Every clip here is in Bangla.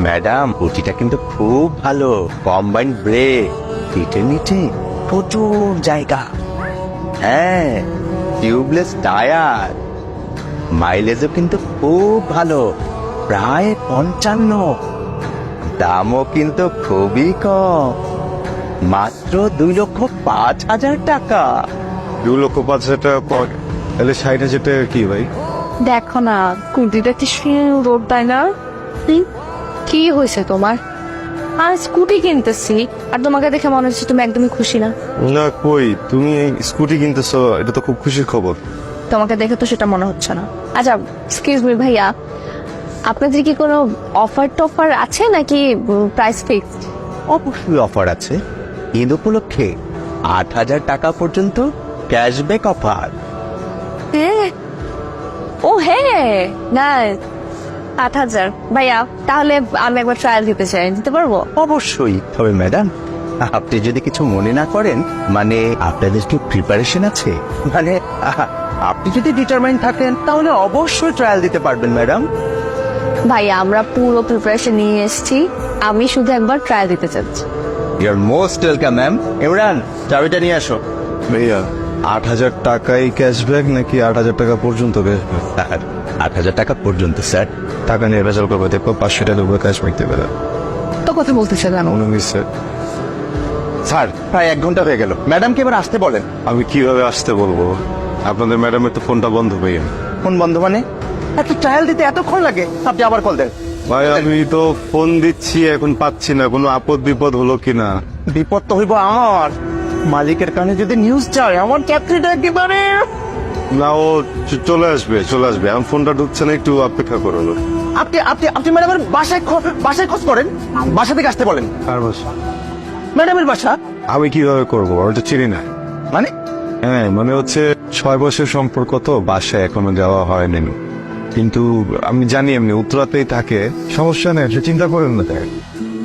ম্যাডাম ওটিটা কিন্তু খুব ভালো, কম্বাইন্ড ব্রেক, সিটে নিচে প্রচুর জায়গা, হ্যাঁ টিউবলেস টায়ার, মাইলেজও কিন্তু খুব ভালো, প্রায় 55। দামও কিন্তু খুবই কম, মাত্র 2,05,000 টাকা। 2,05,000 টাকা পর তাহলে 60,000 টাকা কি ভাই? দেখো না স্কুটিটা কি সুন্দর তাই না? কি হয়েছে তোমার? আর স্কুটি কিনতেছি আর তোমাকে দেখে মনে হচ্ছে তুমি একদমই খুশি না। না কই, তুমি এই স্কুটি কিনতেছো, এটা তো খুব খুশির খবর। তোমাকে দেখে তো সেটা মনে হচ্ছে না। আচ্ছা এক্সকিউজ মি ভাইয়া, আপনাদের কি কোনো অফার টফার আছে নাকি প্রাইস ফিক্সড? অবশ্যই অফার আছে, ঈদ উপলক্ষে 8,000 টাকা পর্যন্ত ক্যাশব্যাক অফার। হ্যাঁ, ও হ্যাঁ না 8,000। ভাইয়া তাহলে আমি একবার ট্রায়াল দিতে চাই, দিতে পারবো? অবশ্যই। তবে ম্যাডাম আপনি যদি কিছু মনে না করেন, মানে আপনাদের কি প্রিপারেশন আছে, মানে আপনি যদি ডিটারমাইন থাকেন তাহলে অবশ্যই ট্রায়াল দিতে পারবেন ম্যাডাম। ভাইয়া আমরা পুরো প্রিপারেশন নিয়ে এসেছি, আমি শুধু একবার ট্রায়াল দিতে চাচ্ছি। Your most welcome ma'am. Imran চাবিটা নিয়ে আসো। ভাইয়া 8,000 টাকাই ক্যাশব্যাক নাকি 8,000 টাকা পর্যন্ত ক্যাশব্যাক? 8,000 টাকা পর্যন্ত স্যার। টাকা নিয়ে ভেজাল করবো, দেখো 500 টাকা দেবো ক্যাশব্যাক দেবে না। তো কথা বলতেছে কেন? স্যার প্রায় 1 ঘন্টা হয়ে গেল, ম্যাডামকে এবার আসতে বলেন। আমি কিভাবে আসতে বলবো? আপনাদের ম্যাডামের তো ফোনটা বন্ধ ভাইয়া। ফোন বন্ধ মানে? একটা ট্রায়াল দিতে এতক্ষণ লাগে, আপনি আবার কল দেন। ভাই আমি তো ফোন দিচ্ছি, এখন পাচ্ছি না, কোনো আপদ বিপদ হলো কিনা। বিপদ তো হইব আমার, মালিকের কানে যদি নিউজ যায় আমার চাকরিটা একেবারে। না ও চলে আসবে চলে আসবে, এখন ফোনটা ঢুকছে না, একটু অপেক্ষা করুন। আপনি আপনি আপনি ম্যাডামের বাসায় খোঁজ করেন, বাসা থেকে আসতে বলেন। আর বাসা? ম্যাডামের বাসা আমি কিভাবে করবো, আমি তো চিনি না। মানে? হ্যাঁ মানে হচ্ছে 6 বছর সম্পর্ক, তো বাসায় এখনো যাওয়া হয়নি, কিন্তু আমি জানি এমনি উত্তরাতেই থাকে, সমস্যা নেই, সে চিন্তা করেন না।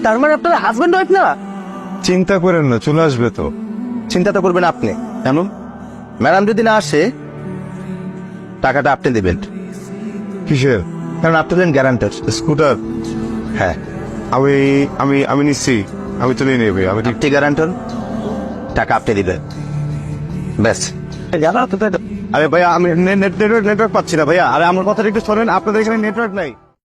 তার মানে আপনার হাজবেন্ড ওয়াইফ না? চিন্তা করেন না, চলে আসবে তো। চিন্তা তো করবেন আপনি, কেন? ম্যাডাম যদি না আসে টাকাটা আপনি দেবেন, কিসের? কারণ আপনি হলেন গ্যারান্টার। স্কুটার? হ্যাঁ আমি আমি আমি নিচ্ছি, আমি তো নিয়ে নেবে, আমি ঠিক। আপনি গ্যারান্টার, টাকা আপনি দিবেন, ব্যাস। আরে ভাইয়া আমি নেটওয়ার্ক পাচ্ছি না ভাইয়া। আরে আমার কথাটা একটু শোনেন, আপনাদের এখানে নেটওয়ার্ক নাই।